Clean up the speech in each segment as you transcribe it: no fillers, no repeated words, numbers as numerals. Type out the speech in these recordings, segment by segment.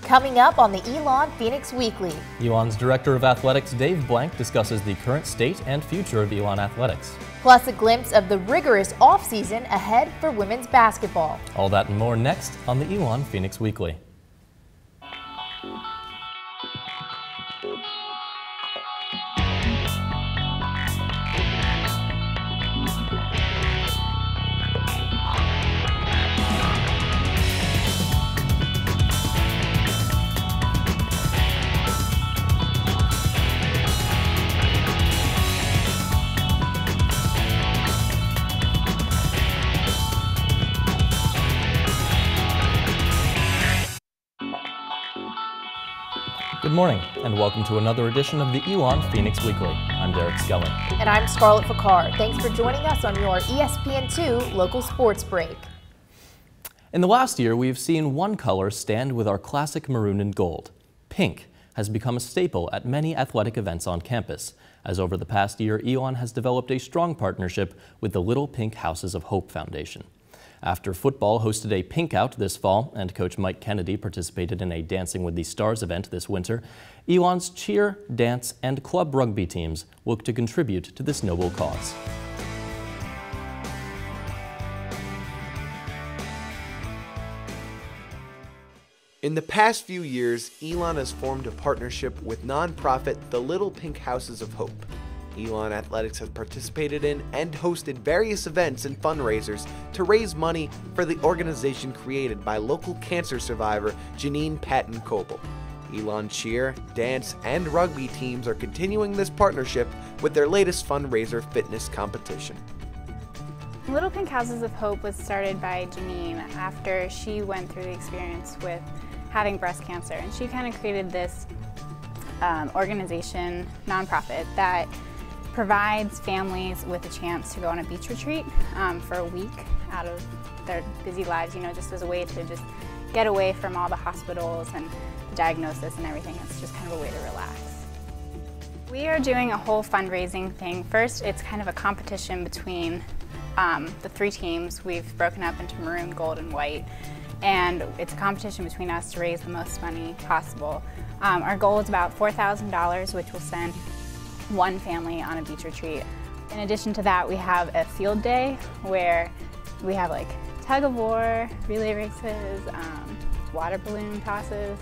Coming up on the Elon Phoenix Weekly. Elon's Director of Athletics, Dave Blank, discusses the current state and future of Elon Athletics. Plus a glimpse of the rigorous off-season ahead for women's basketball. All that and more next on the Elon Phoenix Weekly. Good morning, and welcome to another edition of the Elon Phoenix Weekly. I'm Derek Skelly. And I'm Scarlett Facard. Thanks for joining us on your ESPN2 local sports break. In the last year, we've seen one color stand with our classic maroon and gold. Pink has become a staple at many athletic events on campus, as over the past year, Elon has developed a strong partnership with the Little Pink Houses of Hope Foundation. After football hosted a pink out this fall and Coach Mike Kennedy participated in a Dancing with the Stars event this winter, Elon's cheer, dance, and club rugby teams look to contribute to this noble cause. In the past few years, Elon has formed a partnership with nonprofit the Little Pink Houses of Hope. Elon Athletics has participated in and hosted various events and fundraisers to raise money for the organization created by local cancer survivor Janine Patton Coble. Elon cheer, dance, and rugby teams are continuing this partnership with their latest fundraiser fitness competition. Little Pink Houses of Hope was started by Janine after she went through the experience with having breast cancer, and she kind of created this organization, nonprofit, that provides families with a chance to go on a beach retreat for a week out of their busy lives, just as a way to just get away from all the hospitals and the diagnosis and everything. It's just kind of a way to relax. We are doing a whole fundraising thing. First, it's kind of a competition between the three teams. We've broken up into maroon, gold, and white, and it's a competition between us to raise the most money possible. Our goal is about $4,000, which will send one family on a beach retreat. In addition to that, we have a field day where we have like tug of war, relay races, water balloon tosses,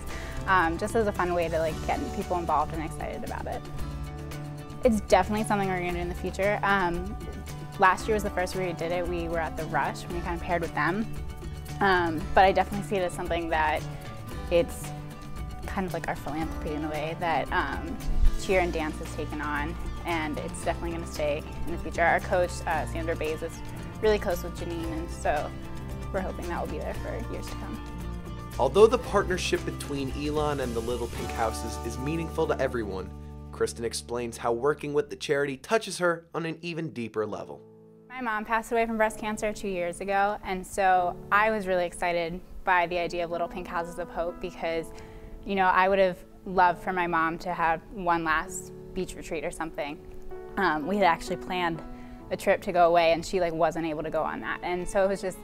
just as a fun way to get people involved and excited about it. It's definitely something we're going to do in the future. Last year was the first year we did it. We were at the Rush when we kind of paired with them, but I definitely see it as something that it's kind of like our philanthropy in a way that cheer and dance has taken on, and it's definitely going to stay in the future. Our coach, Sandra Bays, is really close with Janine, and so we're hoping that will be there for years to come. Although the partnership between Elon and the Little Pink Houses is meaningful to everyone, Kristen explains how working with the charity touches her on an even deeper level. My mom passed away from breast cancer 2 years ago, and so I was really excited by the idea of Little Pink Houses of Hope because, I would have loved for my mom to have one last beach retreat or something. We had actually planned a trip to go away, and she wasn't able to go on that. And so it was just,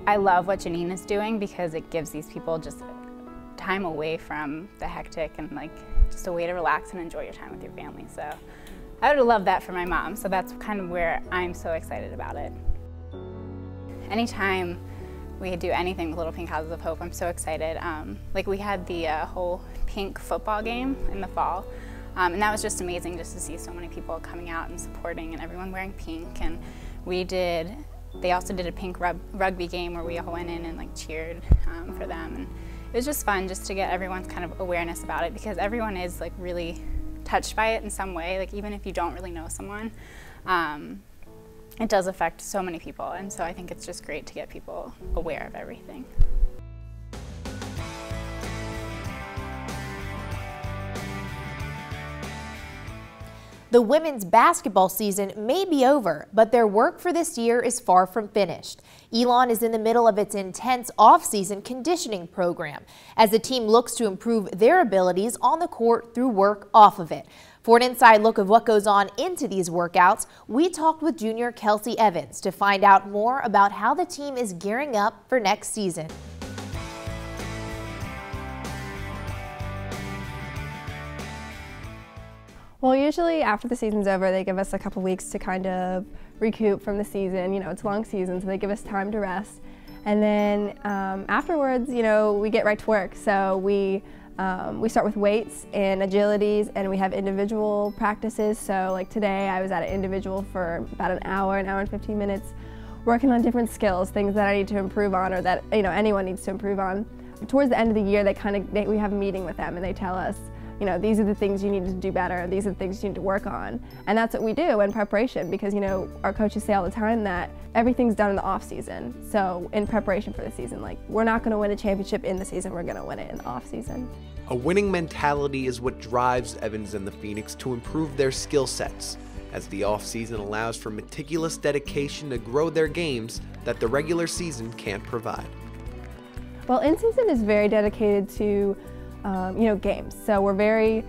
I love what Janine is doing because it gives these people just time away from the hectic and just a way to relax and enjoy your time with your family. So I would have loved that for my mom. So that's kind of where I'm so excited about it. Anytime we do anything with Little Pink Houses of Hope, I'm so excited. We had the whole pink football game in the fall, and that was just amazing just to see so many people coming out and supporting and everyone wearing pink. And they also did a pink rugby game where we all went in and cheered for them, and it was just fun just to get everyone's kind of awareness about it because everyone is really touched by it in some way, even if you don't really know someone. It does affect so many people, and so I think it's just great to get people aware of everything. The women's basketball season may be over, but their work for this year is far from finished. Elon is in the middle of its intense off-season conditioning program as the team looks to improve their abilities on the court through work off of it. For an inside look of what goes on into these workouts, we talked with junior Kelsey Evans to find out more about how the team is gearing up for next season. Well, usually after the season's over, they give us a couple weeks to kind of recoup from the season. You know, it's a long season, so they give us time to rest. And then afterwards, you know, we get right to work. So we start with weights and agilities, and we have individual practices. So like today, I was at an individual for about an hour and 15 minutes, working on different skills, things that I need to improve on, or that, you know, anyone needs to improve on. Towards the end of the year, we have a meeting with them, and they tell us, you know, these are the things you need to do better, these are the things you need to work on. And that's what we do in preparation, because, you know, our coaches say all the time that everything's done in the off season. So in preparation for the season, like, we're not going to win a championship in the season, we're going to win it in the off season. A winning mentality is what drives Evans and the Phoenix to improve their skill sets, as the off season allows for meticulous dedication to grow their games that the regular season can't provide. Well, in season is very dedicated to you know, games. So we're very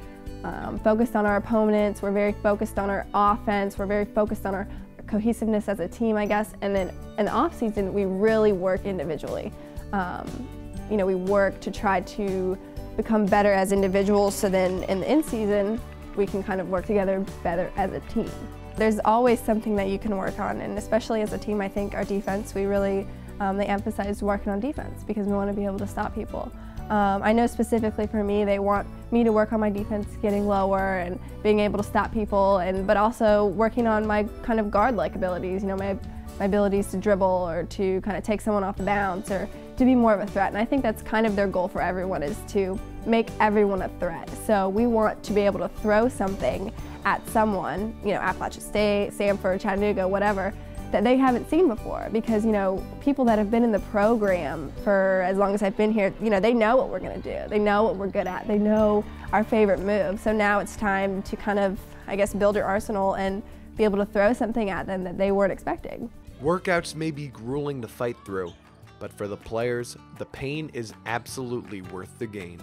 focused on our opponents, we're very focused on our offense, we're very focused on our cohesiveness as a team, I guess. And then in the off season, we really work individually. You know, we work to try to become better as individuals, so then in the in-season, we can kind of work together better as a team. There's always something that you can work on, and especially as a team, I think our defense, we really, they emphasize working on defense because we want to be able to stop people. I know specifically for me, they want me to work on my defense getting lower and being able to stop people, but also working on my kind of guard-like abilities, you know, my abilities to dribble or to kind of take someone off the bounce or to be more of a threat. And I think that's kind of their goal for everyone, is to make everyone a threat. So we want to be able to throw something at someone, you know, Appalachia State, Samford, Chattanooga, whatever, that they haven't seen before, because, you know, people that have been in the program for as long as I've been here, you know, they know what we're going to do. They know what we're good at. They know our favorite move. So now it's time to kind of, I guess, build your arsenal and be able to throw something at them that they weren't expecting. Workouts may be grueling to fight through, but for the players, the pain is absolutely worth the gain.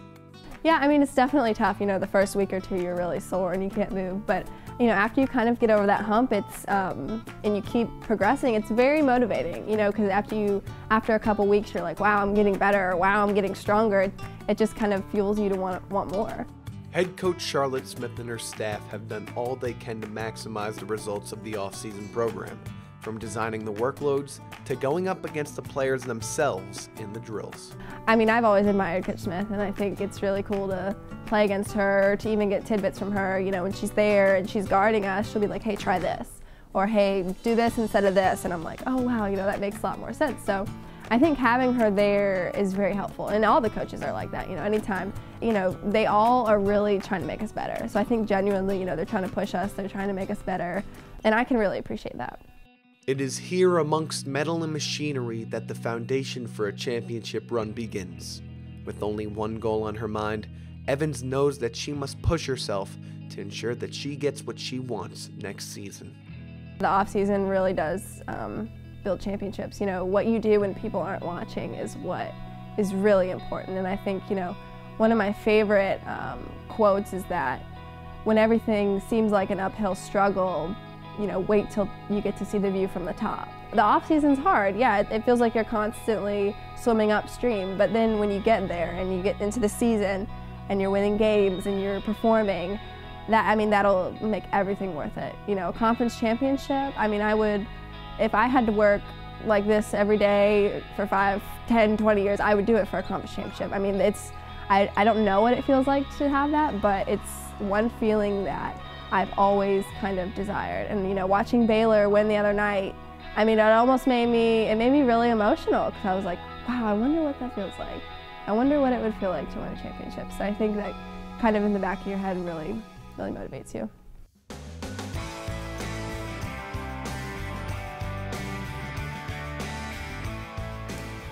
Yeah, I mean, it's definitely tough. You know, the first week or two you're really sore and you can't move, but you know, after you kind of get over that hump, it's and you keep progressing, it's very motivating. You know, because after a couple weeks, you're like, wow, I'm getting better, or wow, I'm getting stronger. It just kind of fuels you to want more. Head coach Charlotte Smith and her staff have done all they can to maximize the results of the off-season program, from designing the workloads to going up against the players themselves in the drills. I mean, I've always admired Coach Smith, and I think it's really cool to play against her, to even get tidbits from her. You know, when she's there and she's guarding us, she'll be like, hey, try this, or hey, do this instead of this, and I'm like, oh wow, you know, that makes a lot more sense. So I think having her there is very helpful, and all the coaches are like that. You know, anytime, you know, they all are really trying to make us better. So I think genuinely, you know, they're trying to push us, they're trying to make us better, and I can really appreciate that. It is here amongst metal and machinery that the foundation for a championship run begins. With only one goal on her mind, Evans knows that she must push herself to ensure that she gets what she wants next season. The off-season really does build championships. You know, what you do when people aren't watching is what is really important. And I think, you know, one of my favorite quotes is that when everything seems like an uphill struggle, you know, wait till you get to see the view from the top. The off season's hard, yeah, it feels like you're constantly swimming upstream, but then when you get there and you get into the season and you're winning games and you're performing, that'll make everything worth it. You know, a conference championship, I mean, if I had to work like this every day for 5, 10, 20 years, I would do it for a conference championship. I mean, I don't know what it feels like to have that, but it's one feeling that I've always kind of desired. And, you know, watching Baylor win the other night, I mean, it made me really emotional, because I was like, wow, I wonder what that feels like. I wonder what it would feel like to win a championship. So I think that kind of in the back of your head really, really motivates you.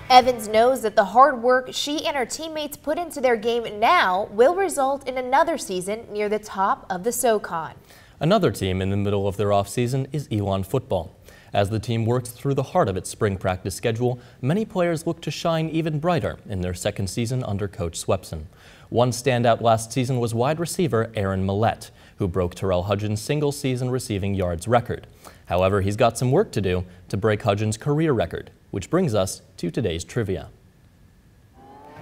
Evans knows that the hard work she and her teammates put into their game now will result in another season near the top of the SoCon. Another team in the middle of their offseason is Elon football. As the team works through the heart of its spring practice schedule, many players look to shine even brighter in their second season under Coach Swepson. One standout last season was wide receiver Aaron Millette, who broke Terrell Hudgens' single-season receiving yards record. However, he's got some work to do to break Hudgens' career record, which brings us to today's trivia.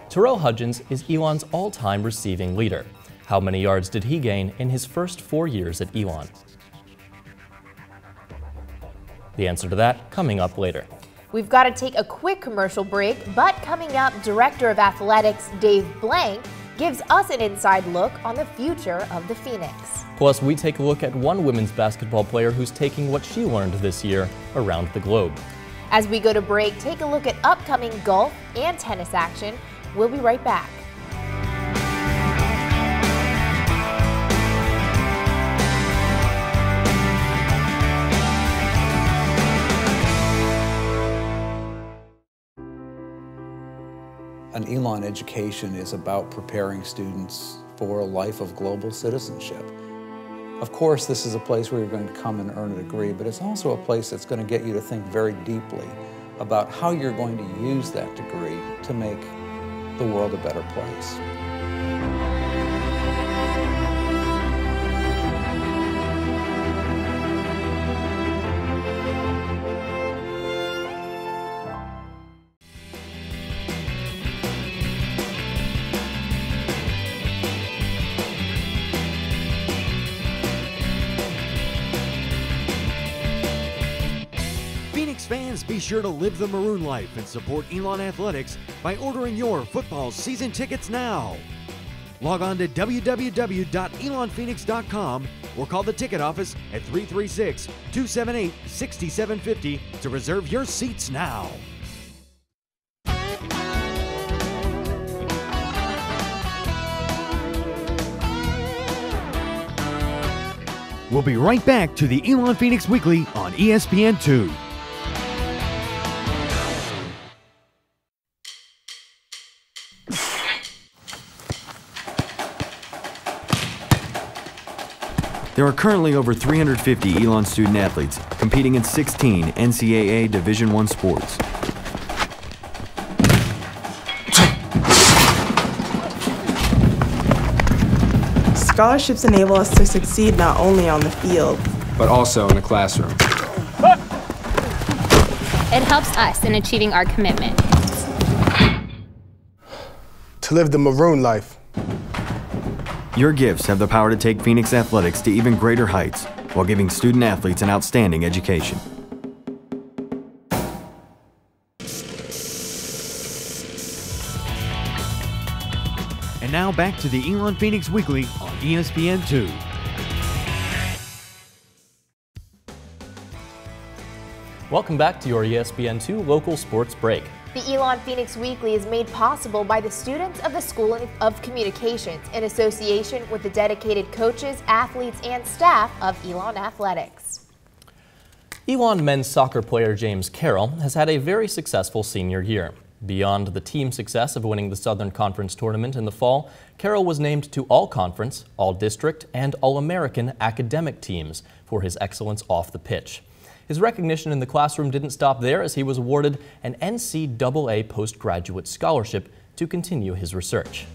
Terrell Hudgens is Elon's all-time receiving leader. How many yards did he gain in his first 4 years at Elon? The answer to that coming up later. We've got to take a quick commercial break, but coming up, Director of Athletics Dave Blank gives us an inside look on the future of the Phoenix. Plus, we take a look at one women's basketball player who's taking what she learned this year around the globe. As we go to break, take a look at upcoming golf and tennis action. We'll be right back. An Elon education is about preparing students for a life of global citizenship. Of course, this is a place where you're going to come and earn a degree, but it's also a place that's going to get you to think very deeply about how you're going to use that degree to make the world a better place. Phoenix fans, be sure to live the Maroon life and support Elon Athletics by ordering your football season tickets now. Log on to www.elonphoenix.com or call the ticket office at 336-278-6750 to reserve your seats now. We'll be right back to the Elon Phoenix Weekly on ESPN2. There are currently over 350 Elon student athletes competing in 16 NCAA Division I sports. Scholarships enable us to succeed not only on the field, but also in the classroom. It helps us in achieving our commitment. To live the Maroon life. Your gifts have the power to take Phoenix Athletics to even greater heights while giving student athletes an outstanding education. And now back to the Elon Phoenix Weekly on ESPN2. Welcome back to your ESPN2 local sports break. The Elon Phoenix Weekly is made possible by the students of the School of Communications in association with the dedicated coaches, athletes, and staff of Elon Athletics. Elon men's soccer player James Carroll has had a very successful senior year. Beyond the team success of winning the Southern Conference tournament in the fall, Carroll was named to All-Conference, All-District, and All-American academic teams for his excellence off the pitch. His recognition in the classroom didn't stop there, as he was awarded an NCAA postgraduate scholarship to continue his research.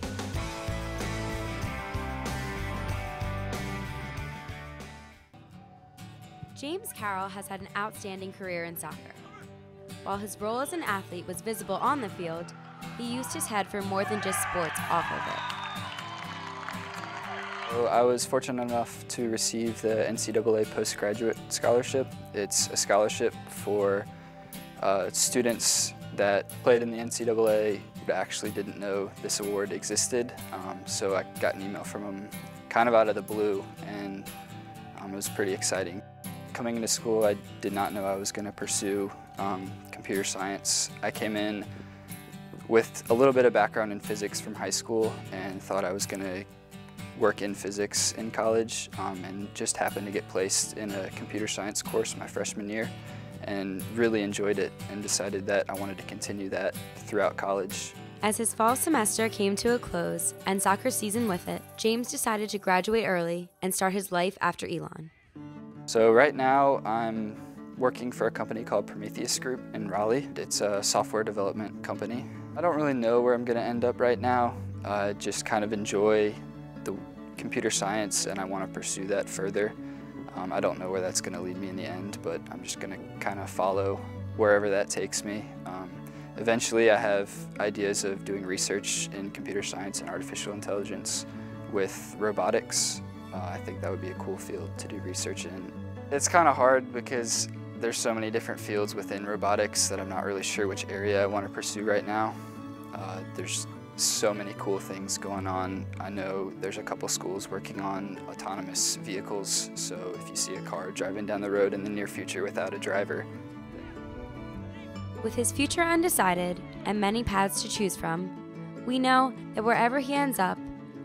James Carroll has had an outstanding career in soccer. While his role as an athlete was visible on the field, he used his head for more than just sports off of it. I was fortunate enough to receive the NCAA postgraduate scholarship. It's a scholarship for students that played in the NCAA but actually didn't know this award existed. So I got an email from them kind of out of the blue, and it was pretty exciting. Coming into school, I did not know I was going to pursue computer science. I came in with a little bit of background in physics from high school and thought I was going to work in physics in college, and just happened to get placed in a computer science course my freshman year and really enjoyed it and decided that I wanted to continue that throughout college. As his fall semester came to a close and soccer season with it, James decided to graduate early and start his life after Elon. So right now I'm working for a company called Prometheus Group in Raleigh. It's a software development company. I don't really know where I'm going to end up right now. I just kind of enjoy the computer science and I want to pursue that further. I don't know where that's going to lead me in the end, but I'm just going to kind of follow wherever that takes me. Eventually I have ideas of doing research in computer science and artificial intelligence, with robotics. I think that would be a cool field to do research in. It's kind of hard because there's so many different fields within robotics that I'm not really sure which area I want to pursue right now. There's so many cool things going on. I know there's a couple schools working on autonomous vehicles, so if you see a car driving down the road in the near future without a driver. With his future undecided and many paths to choose from, we know that wherever he ends up,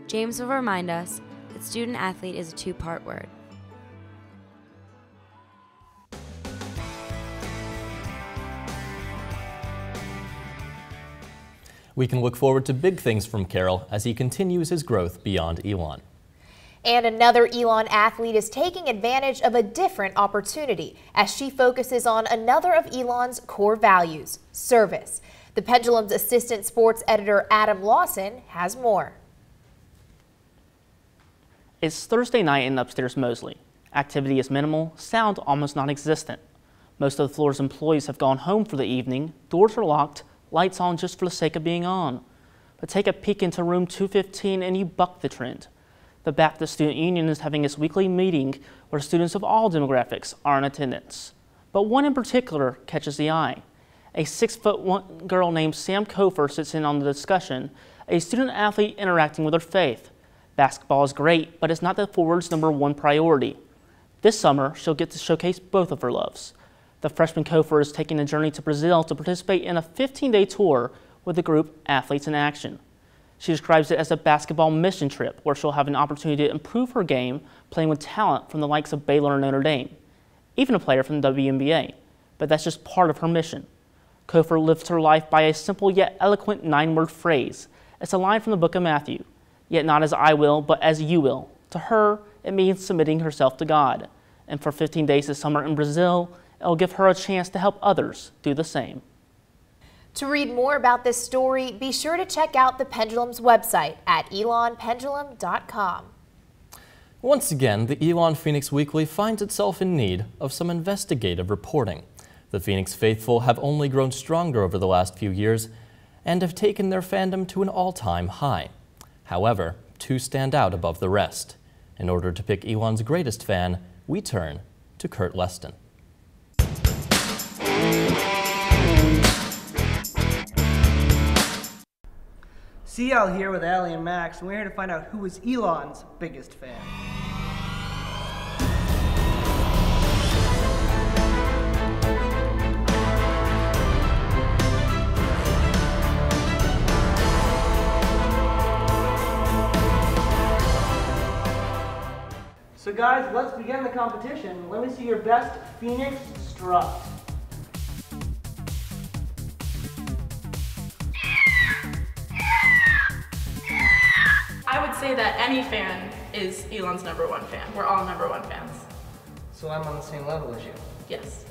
James will remind us that student athlete is a two-part word. We can look forward to big things from Carroll as he continues his growth beyond Elon. And another Elon athlete is taking advantage of a different opportunity as she focuses on another of Elon's core values, service. The Pendulum's assistant sports editor Adam Lawson has more. It's Thursday night in upstairs Mosley. Activity is minimal, sound almost non-existent. Most of the floor's employees have gone home for the evening, doors are locked, lights on just for the sake of being on. But take a peek into room 215 and you buck the trend. The Baptist Student Union is having its weekly meeting where students of all demographics are in attendance. But one in particular catches the eye. A 6'1" girl named Sam Kofer sits in on the discussion, a student athlete interacting with her faith. Basketball is great, but it's not the forward's #1 priority. This summer, she'll get to showcase both of her loves. The freshman Kofer is taking a journey to Brazil to participate in a 15-day tour with the group Athletes in Action. She describes it as a basketball mission trip where she'll have an opportunity to improve her game playing with talent from the likes of Baylor and Notre Dame, even a player from the WNBA. But that's just part of her mission. Kofer lives her life by a simple yet eloquent 9-word phrase. It's a line from the book of Matthew. Yet not as I will, but as you will. To her, it means submitting herself to God. And for 15 days this summer in Brazil, it'll give her a chance to help others do the same. To read more about this story, be sure to check out the Pendulum's website at elonpendulum.com. Once again, the Elon Phoenix Weekly finds itself in need of some investigative reporting. The Phoenix faithful have only grown stronger over the last few years and have taken their fandom to an all-time high. However, two stand out above the rest. In order to pick Elon's greatest fan, we turn to Kurt Leston. CL here with Allie and Max, and we're here to find out who is Elon's biggest fan. So guys, let's begin the competition. Let me see your best Phoenix strut. I would say that any fan is Elon's #1 fan. We're all #1 fans. So I'm on the same level as you? Yes.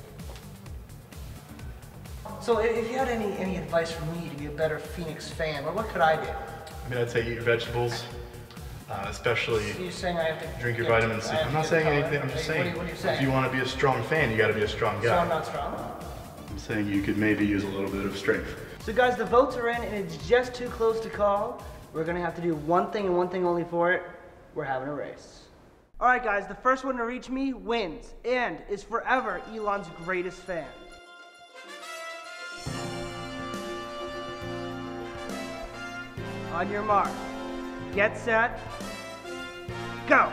So if you had any advice for me to be a better Phoenix fan, what could I do? I mean, I'd say eat your vegetables, especially so you're saying I have to drink your vitamin C. I'm not saying anything, I'm just saying, what are you saying? If you want to be a strong fan, you got to be a strong guy. So I'm not strong? I'm saying you could maybe use a little bit of strength. So guys, the votes are in and it's just too close to call. We're gonna have to do one thing and one thing only for it. We're having a race. All right guys, the first one to reach me wins and is forever Elon's greatest fan. On your mark, get set, go.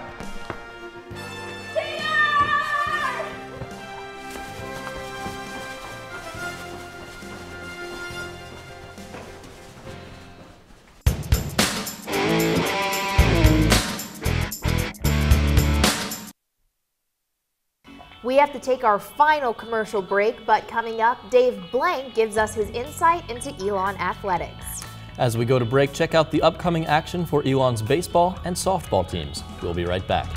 We have to take our final commercial break, but coming up, Dave Blank gives us his insight into Elon athletics. As we go to break, check out the upcoming action for Elon's baseball and softball teams. We'll be right back.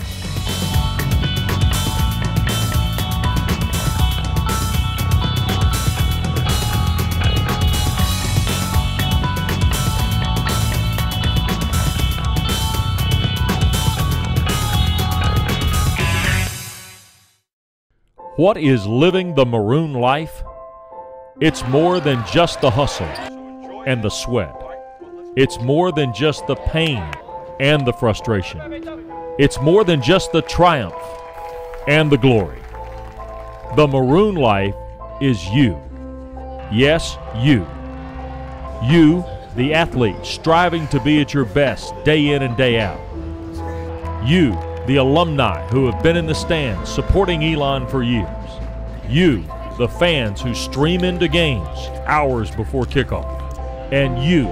What is living the maroon life? It's more than just the hustle and the sweat. It's more than just the pain and the frustration. It's more than just the triumph and the glory. The Maroon life is you. Yes, you. You, the athlete, striving to be at your best day in and day out. You, the alumni who have been in the stands supporting Elon for years. You, the fans who stream into games hours before kickoff. And you,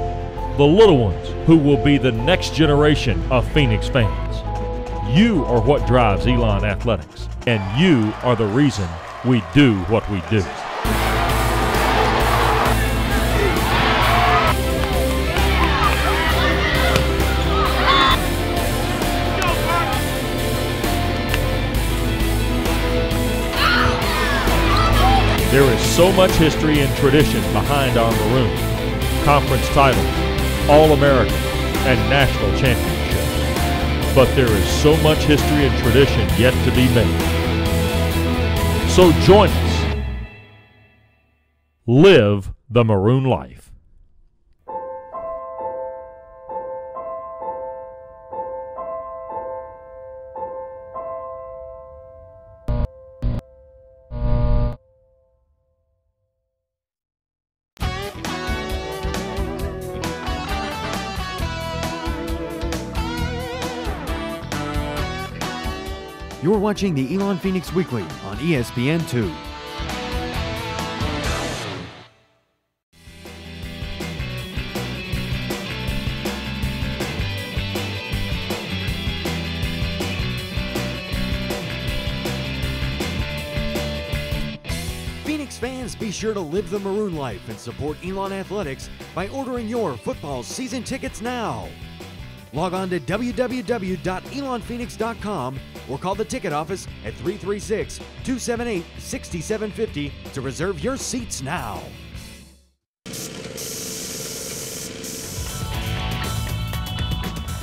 the little ones who will be the next generation of Phoenix fans. You are what drives Elon Athletics, and you are the reason we do what we do. There is so much history and tradition behind our Maroons. Conference titles, All-American, and national championships. But there is so much history and tradition yet to be made. So join us. Live the Maroon life. You're watching the Elon Phoenix Weekly on ESPN2. Phoenix fans, be sure to live the Maroon life and support Elon Athletics by ordering your football season tickets now. Log on to www.elonphoenix.com or call the ticket office at 336-278-6750 to reserve your seats now.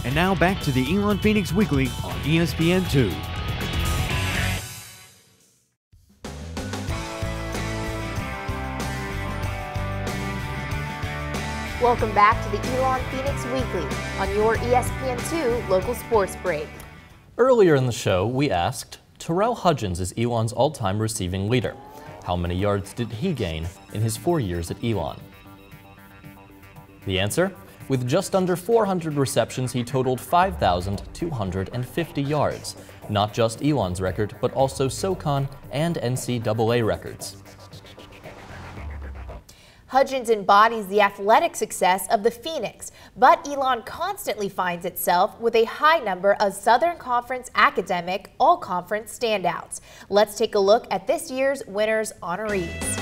And now back to the Elon Phoenix Weekly on ESPN2. Welcome back to the Elon Phoenix Weekly on your ESPN2 local sports break. Earlier in the show, we asked, Terrell Hudgens is Elon's all-time receiving leader. How many yards did he gain in his 4 years at Elon? The answer? With just under 400 receptions, he totaled 5,250 yards. Not just Elon's record, but also SoCon and NCAA records. Hudgens embodies the athletic success of the Phoenix, but Elon constantly finds itself with a high number of Southern Conference academic all-conference standouts. Let's take a look at this year's winners' honorees.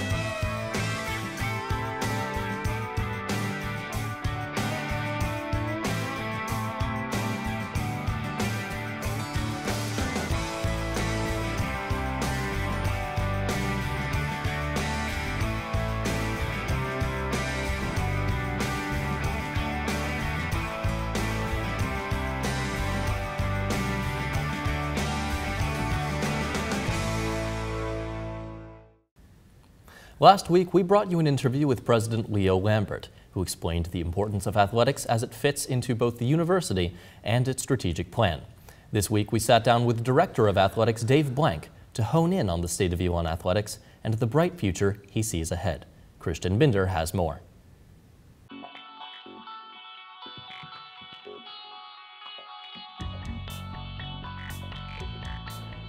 Last week, we brought you an interview with President Leo Lambert, who explained the importance of athletics as it fits into both the university and its strategic plan. This week, we sat down with Director of Athletics Dave Blank to hone in on the state of Elon Athletics and the bright future he sees ahead. Christian Binder has more.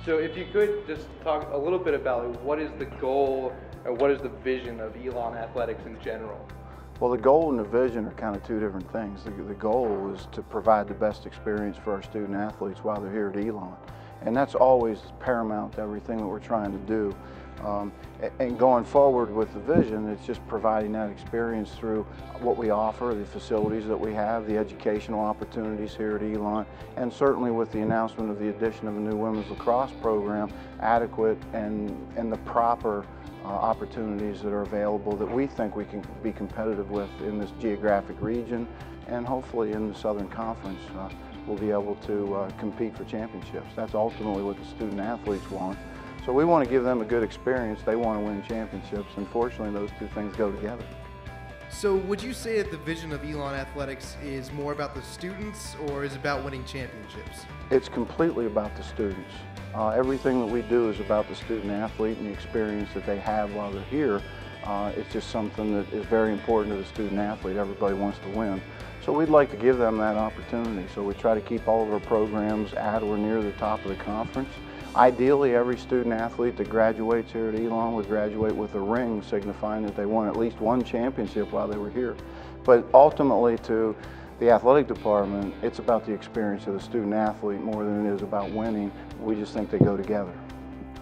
So if you could just talk a little bit about what is the goal or what is the vision of Elon Athletics in general? Well, the goal and the vision are kind of two different things. The goal is to provide the best experience for our student athletes while they're here at Elon. And that's always paramount to everything that we're trying to do. And going forward with the vision, it's just providing that experience through what we offer, the facilities that we have, the educational opportunities here at Elon, and certainly with the announcement of the addition of a new women's lacrosse program, adequate and the proper opportunities that are available that we think we can be competitive with in this geographic region, and hopefully in the Southern Conference we'll be able to compete for championships. That's ultimately what the student athletes want. So we want to give them a good experience. They want to win championships. Unfortunately, those two things go together. So would you say that the vision of Elon Athletics is more about the students, or is it about winning championships? It's completely about the students. Everything that we do is about the student athlete and the experience that they have while they're here. It's just something that is very important to the student athlete. Everybody wants to win. So we'd like to give them that opportunity. So we try to keep all of our programs at or near the top of the conference. Ideally, every student athlete that graduates here at Elon would graduate with a ring signifying that they won at least one championship while they were here. But ultimately, to the athletic department, it's about the experience of the student athlete more than it is about winning. We just think they go together.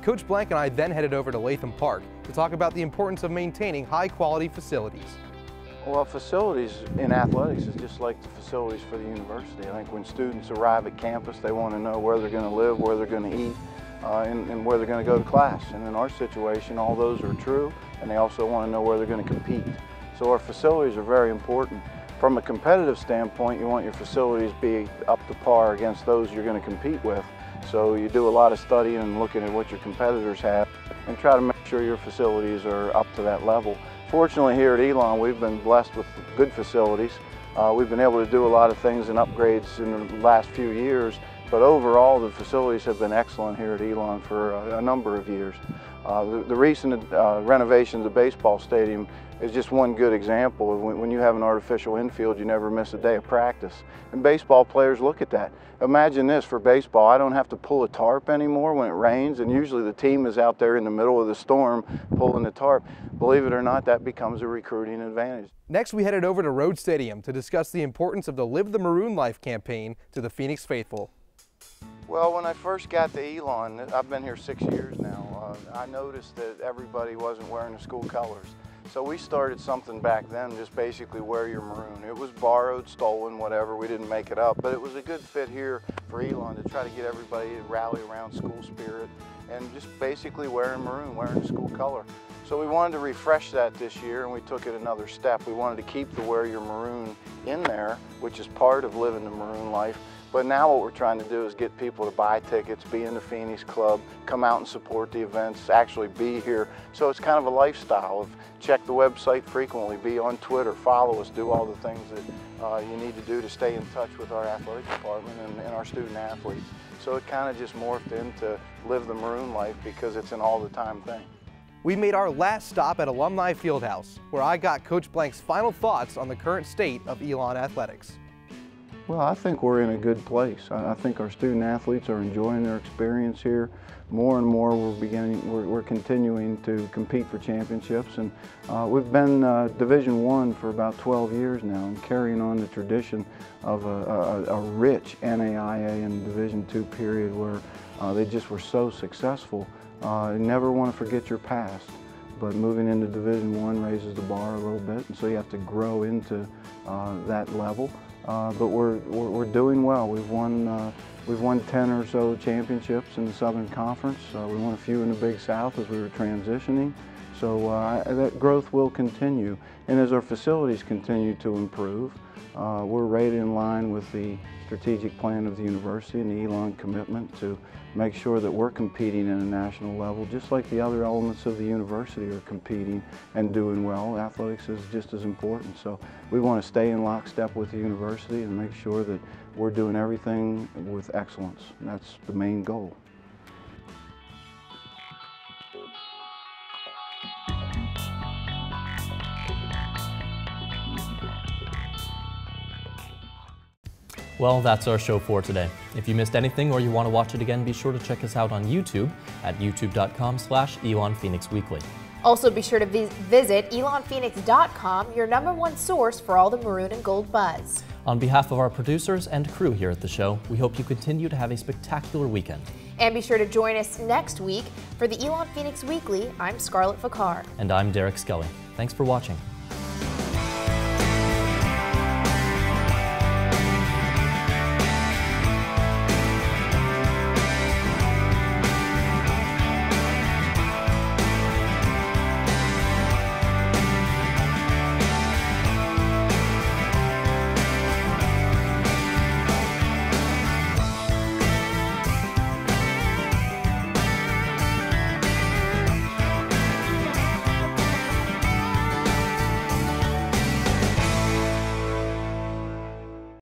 Coach Blank and I then headed over to Latham Park to talk about the importance of maintaining high-quality facilities. Well, facilities in athletics is just like the facilities for the university. I think when students arrive at campus, they want to know where they're going to live, where they're going to eat, and where they're going to go to class. And in our situation, all those are true, and they also want to know where they're going to compete. So our facilities are very important. From a competitive standpoint, you want your facilities to be up to par against those you're going to compete with. So you do a lot of studying and looking at what your competitors have and try to make sure your facilities are up to that level. Fortunately, here at Elon, we've been blessed with good facilities. We've been able to do a lot of things and upgrades in the last few years, but overall the facilities have been excellent here at Elon for a number of years. The recent renovation of the baseball stadium is just one good example of when you have an artificial infield, you never miss a day of practice. And baseball players look at that. Imagine this, for baseball, I don't have to pull a tarp anymore when it rains, and usually the team is out there in the middle of the storm pulling the tarp. Believe it or not, that becomes a recruiting advantage. Next, we headed over to Road Stadium to discuss the importance of the Live the Maroon Life campaign to the Phoenix faithful. Well, when I first got to Elon, I've been here 6 years now, I noticed that everybody wasn't wearing the school colors. So we started something back then, just basically wear your maroon. It was borrowed, stolen, whatever, we didn't make it up, but it was a good fit here for Elon to try to get everybody to rally around school spirit and just basically wearing maroon, wearing the school color. So we wanted to refresh that this year, and we took it another step. We wanted to keep the wear your maroon in there, which is part of living the maroon life. But now what we're trying to do is get people to buy tickets, be in the Phoenix Club, come out and support the events, actually be here. So it's kind of a lifestyle of check the website frequently, be on Twitter, follow us, do all the things that you need to do to stay in touch with our athletic department and our student athletes. So it kind of just morphed into live the maroon life because it's an all-the-time thing. We made our last stop at Alumni Fieldhouse, where I got Coach Blank's final thoughts on the current state of Elon Athletics. Well, I think we're in a good place. I think our student athletes are enjoying their experience here. More and more we're continuing to compete for championships, and we've been Division I for about 12 years now and carrying on the tradition of a rich NAIA and Division II period where they just were so successful. You never want to forget your past, but moving into Division I raises the bar a little bit, and so you have to grow into that level. But we're doing well. We've won 10 or so championships in the Southern Conference. We won a few in the Big South as we were transitioning. So that growth will continue. And as our facilities continue to improve, we're right in line with the strategic plan of the university and the Elon commitment to make sure that we're competing at a national level, just like the other elements of the university are competing and doing well. Athletics is just as important. So we want to stay in lockstep with the university and make sure that we're doing everything with excellence. And that's the main goal. Well, that's our show for today. If you missed anything or you want to watch it again, be sure to check us out on YouTube at youtube.com/Elon Phoenix Weekly. Also, be sure to visit elonphoenix.com, your #1 source for all the maroon and gold buzz. On behalf of our producers and crew here at the show, we hope you continue to have a spectacular weekend. And be sure to join us next week for the Elon Phoenix Weekly. I'm Scarlett Fakar. And I'm Derek Skelly. Thanks for watching.